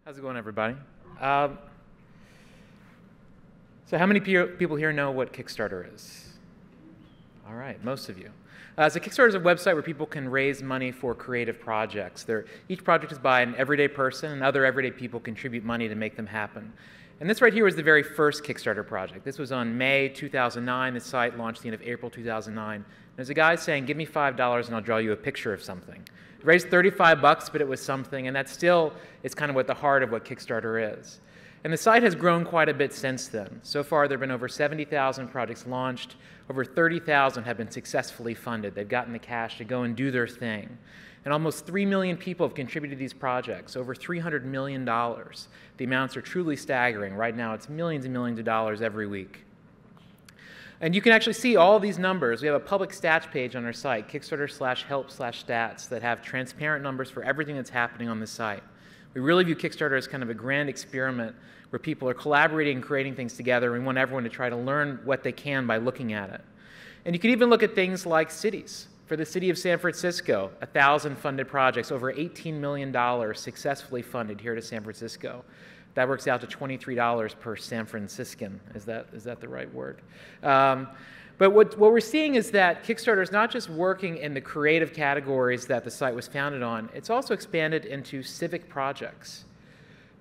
How's it going, everybody? So how many people here know what Kickstarter is? All right, most of you. So Kickstarter is a website where people can raise money for creative projects. Each project is by an everyday person, and other everyday people contribute money to make them happen. And this right here was the very first Kickstarter project. This was on May 2009. The site launched the end of April 2009. There's a guy saying, give me $5 and I'll draw you a picture of something. It raised $35, but it was something, and that still is kind of what the heart of what Kickstarter is. And the site has grown quite a bit since then. So far, there have been over 70,000 projects launched. Over 30,000 have been successfully funded. They've gotten the cash to go and do their thing. And almost 3 million people have contributed to these projects, over $300 million. The amounts are truly staggering. Right now, it's millions and millions of dollars every week. And you can actually see all these numbers. We have a public stats page on our site, Kickstarter/help/stats, that have transparent numbers for everything that's happening on the site. We really view Kickstarter as kind of a grand experiment where people are collaborating and creating things together. We want everyone to try to learn what they can by looking at it. And you can even look at things like cities. For the city of San Francisco, 1,000 funded projects, over $18 million successfully funded here to San Francisco. That works out to $23 per San Franciscan. Is that the right word? But what we're seeing is that Kickstarter is not just working in the creative categories that the site was founded on, it's also expanded into civic projects.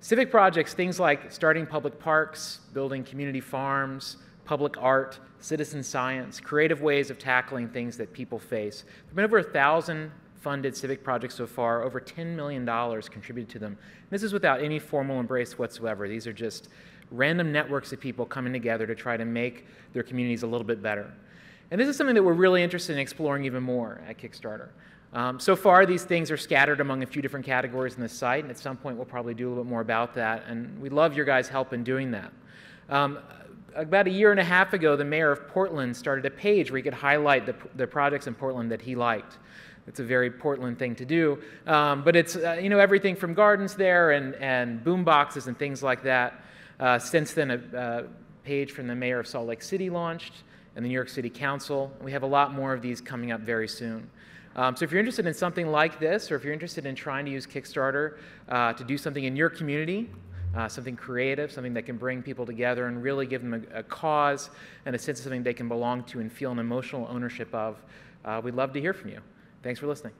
Civic projects, things like starting public parks, building community farms, public art, citizen science, creative ways of tackling things that people face. There have been over 1,000 funded civic projects so far, over $10 million contributed to them. And this is without any formal embrace whatsoever. These are just random networks of people coming together to try to make their communities a little bit better. And this is something that we're really interested in exploring even more at Kickstarter. So far, these things are scattered among a few different categories in the site, and at some point we'll probably do a little bit more about that, and we'd love your guys' help in doing that. About a year and a half ago, the mayor of Portland started a page where he could highlight the projects in Portland that he liked. It's a very Portland thing to do, but it's everything from gardens there and boom boxes and things like that. Since then, a page from the mayor of Salt Lake City launched, and the New York City Council. We have a lot more of these coming up very soon. So if you're interested in something like this, or if you're interested in trying to use Kickstarter to do something in your community, something creative, something that can bring people together and really give them a cause and a sense of something they can belong to and feel an emotional ownership of, we'd love to hear from you. Thanks for listening.